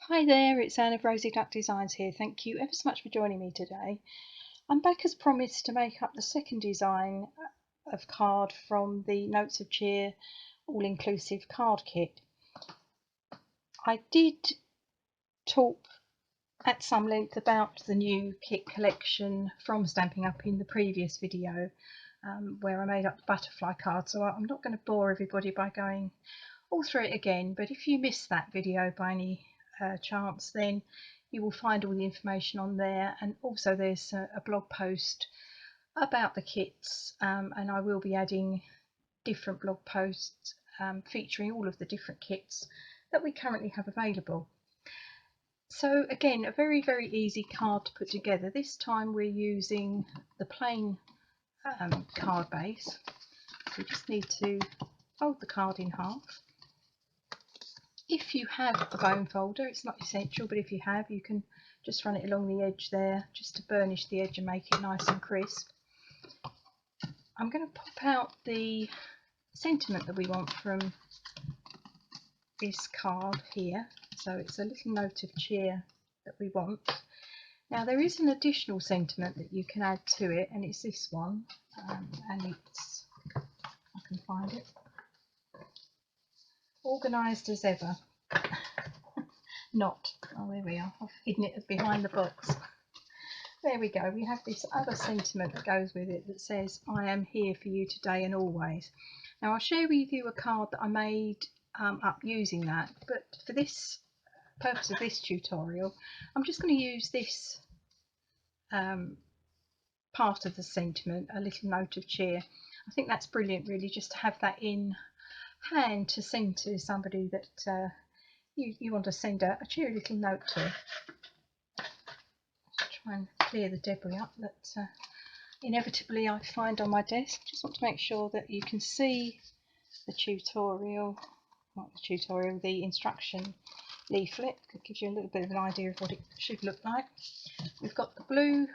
Hi there, it's Anne of Rosie Duck Designs here. Thank you ever so much for joining me today. I'm back as promised to make up the second design of card from the Notes of Cheer all-inclusive card kit. I did talk at some length about the new kit collection from Stampin' Up in the previous video where I made up the butterfly card, so I'm not going to bore everybody by going all through it again, but if you missed that video by any chance, then you will find all the information on there, and also there's a blog post about the kits, and I will be adding different blog posts featuring all of the different kits that we currently have available. So again, a very easy card to put together. This time we're using the plain card base. We just need to fold the card in half. If you have a bone folder, it's not essential, but if you have, you can just run it along the edge there just to burnish the edge and make it nice and crisp. I'm going to pop out the sentiment that we want from this card here. So it's a little note of cheer that we want. Now there is an additional sentiment that you can add to it, and it's this one, and it's, if I can find it, organised as ever. Not. Oh, there we are. I've hidden it behind the box. There we go. We have this other sentiment that goes with it that says, I am here for you today and always. Now I'll share with you a card that I made up using that, but for this purpose of this tutorial, I'm just going to use this part of the sentiment, a little note of cheer. I think that's brilliant, really, just to have that in hand to send to somebody that you want to send a cheery little note to. Just try and clear the debris up that inevitably I find on my desk. Just want to make sure that you can see the tutorial, not the tutorial, the instruction leaflet. It gives you a little bit of an idea of what it should look like. We've got the blue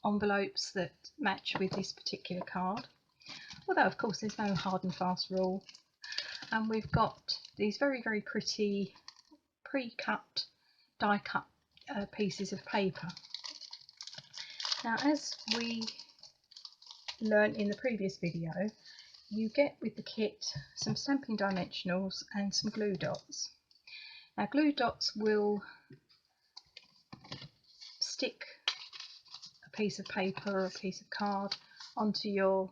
envelopes that match with this particular card, although of course there's no hard and fast rule. And we've got these very pretty pre-cut, die-cut pieces of paper. Now, as we learnt in the previous video, you get with the kit some stamping dimensionals and some glue dots. Now, glue dots will stick a piece of paper or a piece of card onto your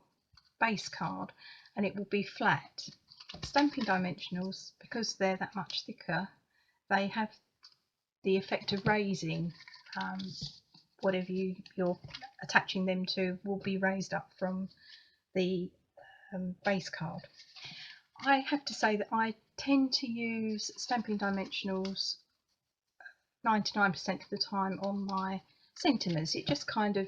base card and it will be flat. Stamping dimensionals, because they're that much thicker, they have the effect of raising whatever you're attaching them to will be raised up from the base card. I have to say that I tend to use stamping dimensionals 99% of the time on my sentiments. It just kind of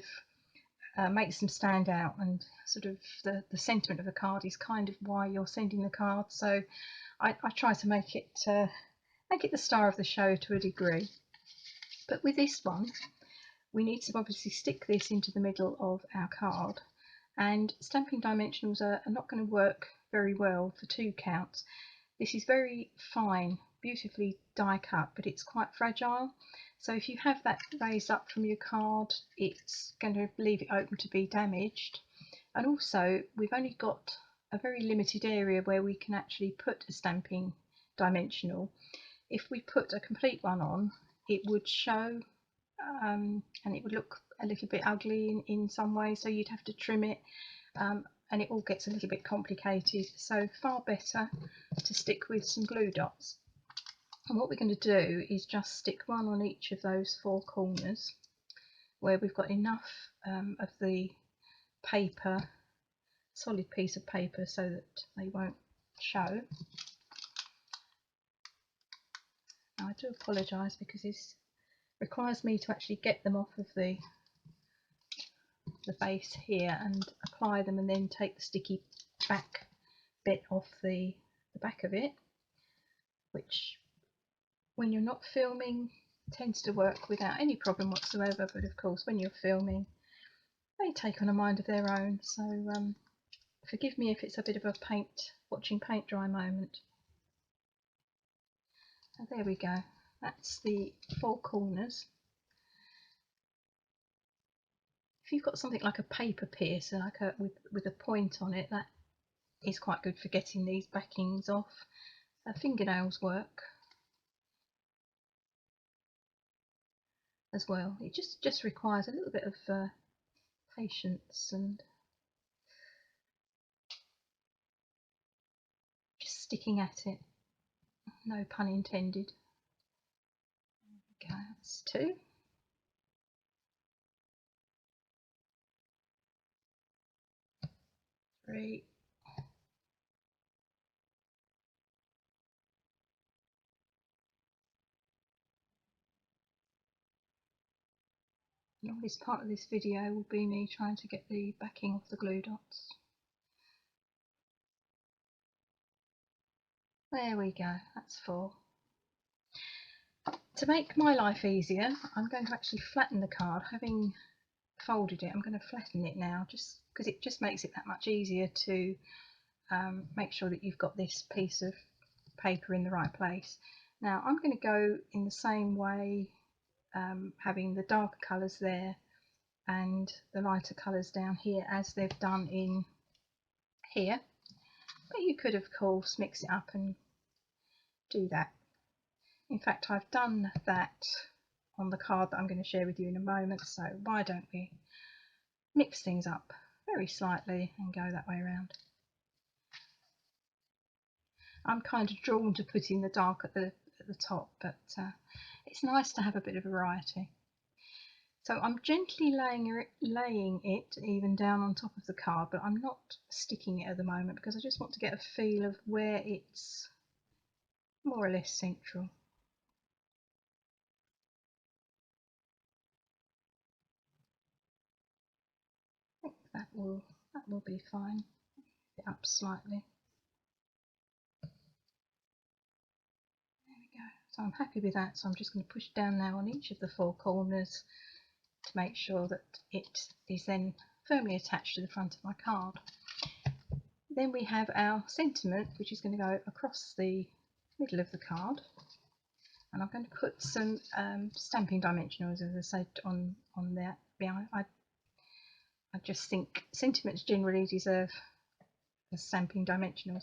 makes them stand out, and sort of the sentiment of the card is kind of why you're sending the card. So I try to make it the star of the show to a degree. But with this one, we need to obviously stick this into the middle of our card, and stamping dimensionals are not going to work very well for 2 counts. This is very fine, beautifully die cut, but it's quite fragile. So if you have that raised up from your card, it's going to leave it open to be damaged. And also, we've only got a very limited area where we can actually put a stamping dimensional. If we put a complete one on, it would show and it would look a little bit ugly in some way, so you'd have to trim it, and it all gets a little bit complicated. So far better to stick with some glue dots. And what we're going to do is just stick one on each of those 4 corners where we've got enough of the paper, solid piece of paper, so that they won't show. Now, I do apologise because this requires me to actually get them off of the base here and apply them, and then take the sticky back bit off the back of it, which when you're not filming tends to work without any problem whatsoever, but of course when you're filming they take on a mind of their own. So forgive me if it's a bit of a watching paint dry moment. So there we go. That's the four corners. If you've got something like a paper piercer, like with a point on it, that is quite good for getting these backings off. Fingernails work as well. It just requires a little bit of patience and just sticking at it. No pun intended. Okay, that's 2. 3. And this part of this video will be me trying to get the backing off the glue dots. There we go, that's 4. To make my life easier, I'm going to actually flatten the card. Having folded it, I'm going to flatten it now, just because it just makes it that much easier to make sure that you've got this piece of paper in the right place. Now I'm going to go in the same way, having the darker colours there and the lighter colours down here as they've done in here, but you could of course mix it up and do that. In fact, I've done that on the card that I'm going to share with you in a moment, so why don't we mix things up very slightly and go that way around. I'm kind of drawn to putting the dark at the top, but it's nice to have a bit of variety. So I'm gently laying it even down on top of the card, but I'm not sticking it at the moment because I just want to get a feel of where it's more or less central. I think that will be fine. It up slightly. There we go. So I'm happy with that. So I'm just going to push down now on each of the 4 corners to make sure that it is then firmly attached to the front of my card. Then we have our sentiment, which is going to go across the middle of the card, and I'm going to put some stamping dimensionals, as I said, on there. Yeah, I just think sentiments generally deserve the stamping dimensionals.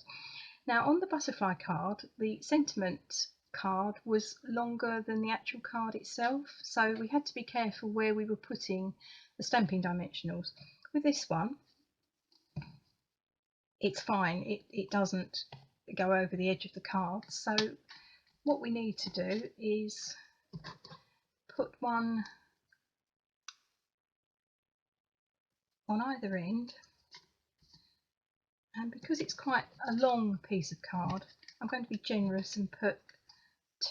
Now on the butterfly card, the sentiment card was longer than the actual card itself, so we had to be careful where we were putting the stamping dimensionals. With this one, it's fine, it doesn't go over the edge of the card, so what we need to do is put one on either end, and because it's quite a long piece of card, I'm going to be generous and put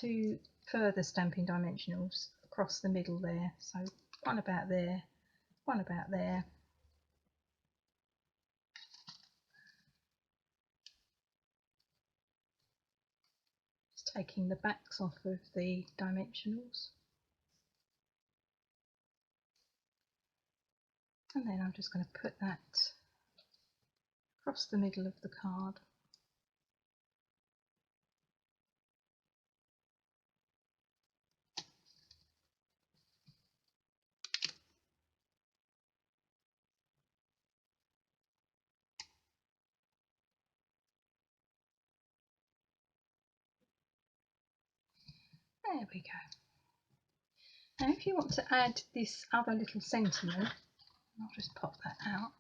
2 further stamping dimensionals across the middle there, so one about there, one about there. Just taking the backs off of the dimensionals, and then I'm just going to put that across the middle of the card. There we go. Now if you want to add this other little sentiment, I'll just pop that out,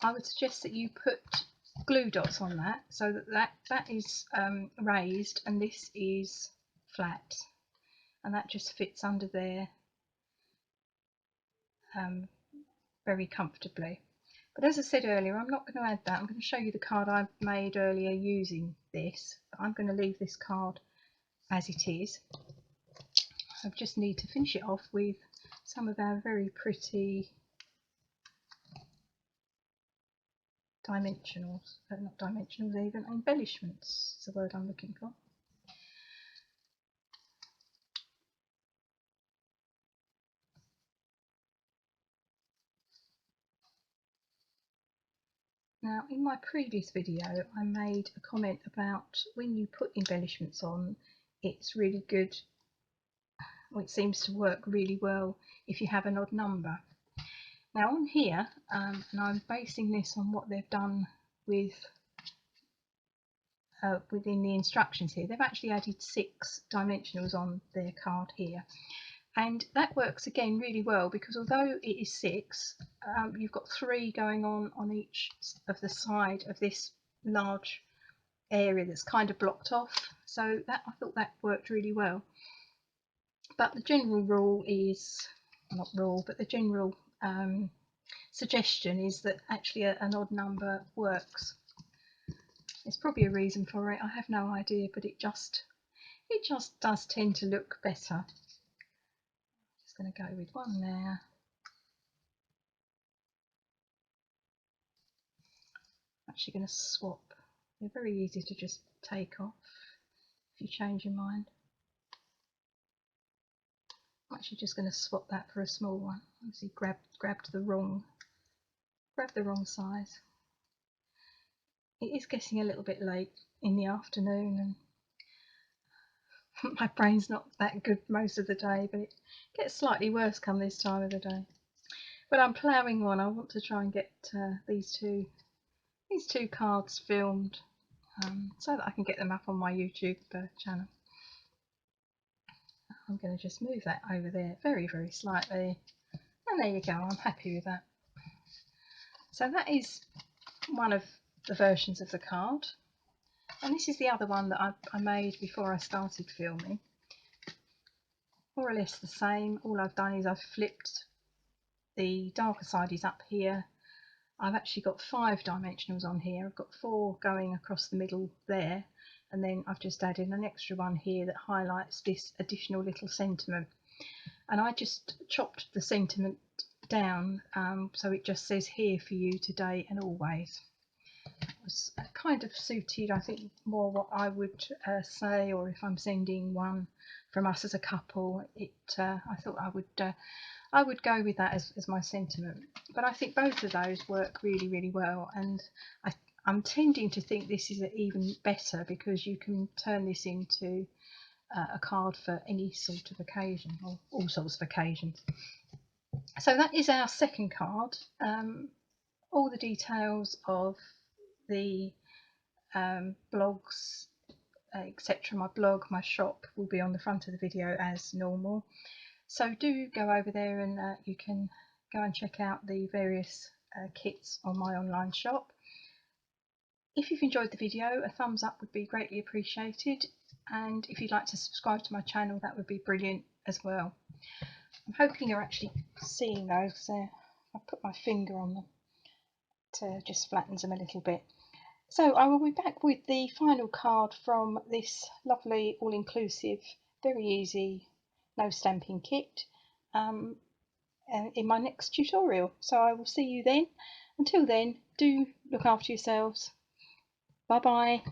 I would suggest that you put glue dots on that, so that is raised and this is flat, and that just fits under there very comfortably. But as I said earlier, I'm not going to add that. I'm going to show you the card I made earlier using this, but I'm going to leave this card as it is. I just need to finish it off with some of our very pretty dimensionals, not dimensionals even, embellishments is the word I'm looking for. Now in my previous video I made a comment about when you put embellishments on, it's really good, or it seems to work really well if you have an odd number. Now on here, and I'm basing this on what they've done with within the instructions here, they've actually added 6 dimensionals on their card here, and that works again really well, because although it is 6, you've got 3 going on each of the side of this large area that's kind of blocked off, so that, I thought that worked really well. But the general rule is, not rule, but the general suggestion is that actually an odd number works. There's probably a reason for it, I have no idea, but it just does tend to look better. Just going to go with one there. I'm actually going to swap. They're very easy to just take off if you change your mind. I'm actually just going to swap that for a small one. Obviously grabbed the wrong size. It is getting a little bit late in the afternoon, and my brain's not that good most of the day, but it gets slightly worse come this time of the day. But I'm ploughing on. I want to try and get these two cards filmed, so that I can get them up on my YouTube channel. I'm going to just move that over there very, very slightly, and there you go. I'm happy with that. So that is one of the versions of the card, and this is the other one that I made before I started filming. More or less the same. All I've done is I've flipped the darker side is up here. I've actually got 5 dimensionals on here. I've got 4 going across the middle there, and then I've just added an extra one here that highlights this additional little sentiment, and I just chopped the sentiment down so it just says here for you today and always. It was kind of suited, I think, more what I would say, or if I'm sending one from us as a couple, I thought I would go with that as my sentiment. But I think both of those work really, really well, and I'm tending to think this is even better because you can turn this into a card for any sort of occasion, or all sorts of occasions. So that is our second card. All the details of the blogs, etc., my blog, my shop, will be on the front of the video as normal. So do go over there, and you can go and check out the various kits on my online shop. If you've enjoyed the video, a thumbs up would be greatly appreciated, and if you'd like to subscribe to my channel, that would be brilliant as well. I'm hoping you're actually seeing those, because I put my finger on them, it just flattens them a little bit. So I will be back with the final card from this lovely all-inclusive, very easy, no stamping kit in my next tutorial. So I will see you then. Until then, do look after yourselves. Bye bye.